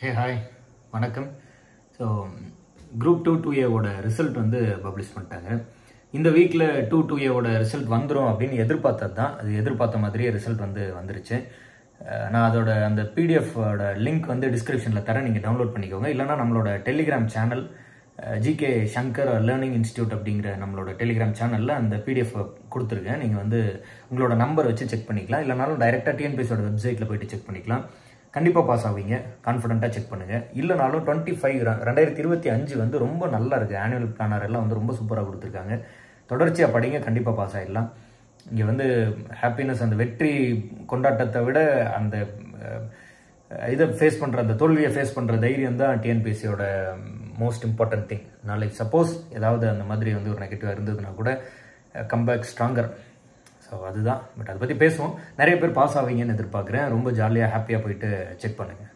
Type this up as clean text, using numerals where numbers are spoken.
Hey hi வணக்கம். So group 2-2A result வந்து publish பண்ணிட்டாங்க. இந்த வீக்கில் 2-2A ரிசல்ட் வந்துடும் அப்படின்னு எதிர்பார்த்தது தான். அது எதிர்பார்த்த மாதிரியே ரிசல்ட் வந்து வந்துருச்சு. நான் அதோட அந்த பிடிஎஃபோட லிங்க் வந்து டிஸ்கிரிப்ஷனில் தரேன், நீங்கள் டவுன்லோட் பண்ணிக்கோங்க. இல்லைனா நம்மளோட Telegram channel GK Shankar learning institute அப்படிங்கிற நம்மளோட டெலிகிராம் சேனலில் அந்த பிடிஎஃப் கொடுத்துருக்கேன். நீங்கள் வந்து உங்களோட நம்பர் வச்சு செக் பண்ணிக்கலாம். இல்லைனாலும் டைரெக்டாக டிஎன்பிஎஸோட வெப்சைட்டில் போய்ட்டு செக் பண்ணிக்கலாம். கண்டிப்பாக பாஸ் ஆவீங்க, கான்ஃபிடென்ட்டாக செக் பண்ணுங்கள். இல்லைனாலும் 2025 வந்து ரொம்ப நல்லா இருக்குது. ஆனுவல் பிளானர் எல்லாம் வந்து ரொம்ப சூப்பராக கொடுத்துருக்காங்க. தொடர்ச்சியாக படிங்க, கண்டிப்பாக பாஸ் ஆகிடலாம். இங்கே வந்து ஹாப்பினஸ், அந்த வெற்றி கொண்டாட்டத்தை விட அந்த இதை ஃபேஸ் பண்ணுற, அந்த தோல்வியை ஃபேஸ் பண்ணுற தைரியம் தான் டிஎன்பிஎஸ்சியோட மோஸ்ட் இம்பார்ட்டன்ட் திங். நாளைக்கு சப்போஸ் ஏதாவது அந்த மாதிரி வந்து ஒரு நெகட்டிவாக இருந்ததுன்னா கூட கம்பேக் ஸ்ட்ராங்கர். ஸோ அதுதான். பட் அதை பற்றி பேசுவோம். நிறைய பேர் பாஸ் ஆவீங்கன்னு எதிர்பார்க்குறேன். ரொம்ப ஜாலியாக ஹாப்பியாக போயிட்டு செக் பண்ணுங்கள்.